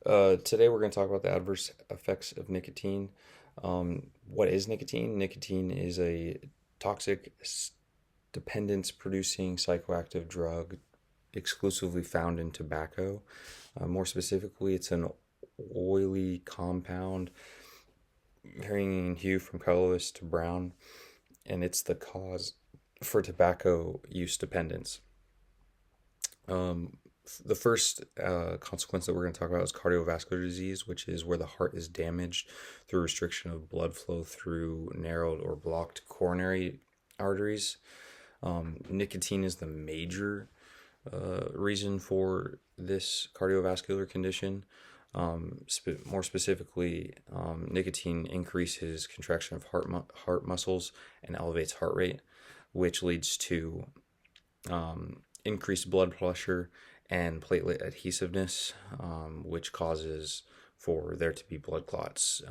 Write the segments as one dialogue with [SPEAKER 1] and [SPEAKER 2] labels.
[SPEAKER 1] Today we're going to talk about the adverse effects of nicotine. What is nicotine? Nicotine is a toxic, dependence producing psychoactive drug exclusively found in tobacco. More specifically, it's an oily compound varying in hue from colorless to brown, and it's the cause for tobacco use dependence. The first consequence that we're going to talk about is cardiovascular disease, which is where the heart is damaged through restriction of blood flow through narrowed or blocked coronary arteries. Nicotine is the major reason for this cardiovascular condition. More specifically, nicotine increases contraction of heart muscles and elevates heart rate, which leads to increased blood pressure and platelet adhesiveness, which causes for there to be blood clots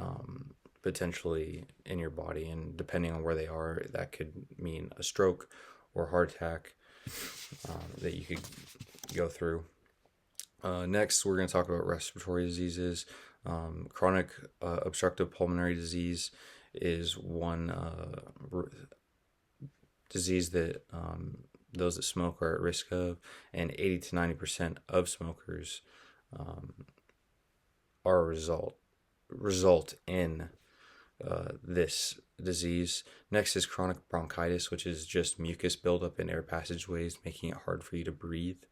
[SPEAKER 1] potentially in your body. And depending on where they are, that could mean a stroke or heart attack that you could go through. Next, we're going to talk about respiratory diseases. Chronic obstructive pulmonary disease is one disease that those that smoke are at risk of, and 80 to 90% of smokers are result in this disease. Next is chronic bronchitis, which is just mucus buildup in air passageways, making it hard for you to breathe.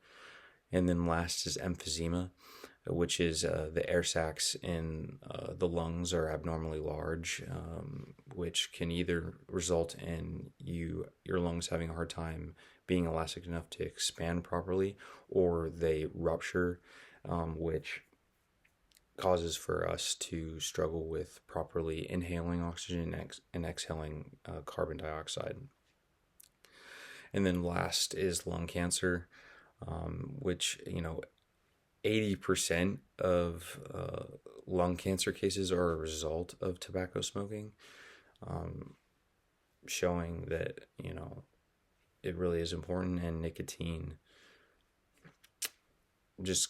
[SPEAKER 1] And then last is emphysema, which is the air sacs in the lungs are abnormally large, which can either result in your lungs having a hard time being elastic enough to expand properly, or they rupture, which causes for us to struggle with properly inhaling oxygen and exhaling carbon dioxide. And then last is lung cancer, which 80% of lung cancer cases are a result of tobacco smoking, showing that it really is important, and nicotine just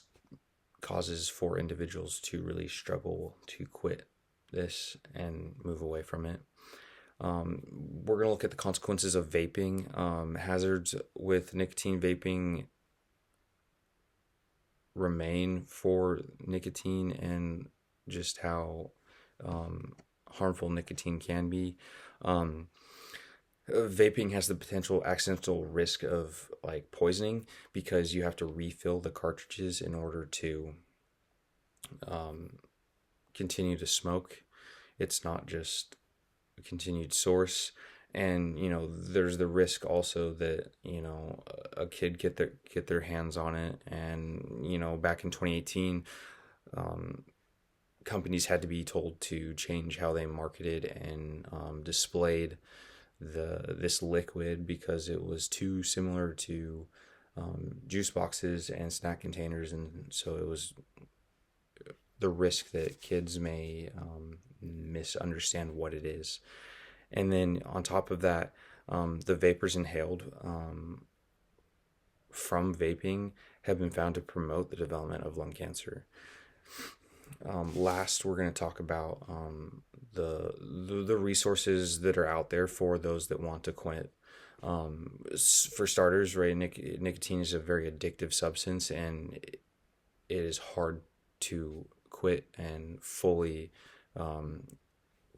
[SPEAKER 1] causes for individuals to really struggle to quit this and move away from it. We're going to look at the consequences of vaping. Hazards with nicotine vaping remain for nicotine and just how harmful nicotine can be. Vaping has the potential accidental risk of poisoning, because you have to refill the cartridges in order to continue to smoke. It's not just a continued source. And there's the risk also that a kid get their hands on it. And back in 2018, companies had to be told to change how they marketed and displayed this liquid, because it was too similar to juice boxes and snack containers, and so it was the risk that kids may misunderstand what it is. And then on top of that, the vapors inhaled from vaping have been found to promote the development of lung cancer. Last, we're going to talk about the resources that are out there for those that want to quit. For starters, right, nicotine is a very addictive substance, and it is hard to quit and fully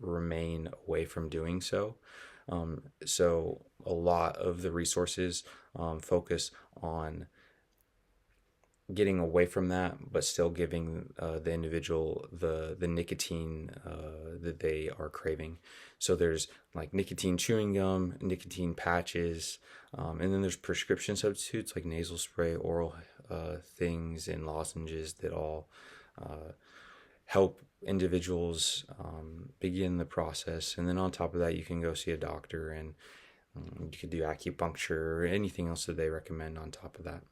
[SPEAKER 1] remain away from doing so. So a lot of the resources focus on getting away from that, but still giving the individual the nicotine that they are craving. So there's nicotine chewing gum, nicotine patches, and then there's prescription substitutes like nasal spray, oral things, and lozenges that all help individuals begin the process. And then on top of that, you can go see a doctor, and you could do acupuncture or anything else that they recommend on top of that.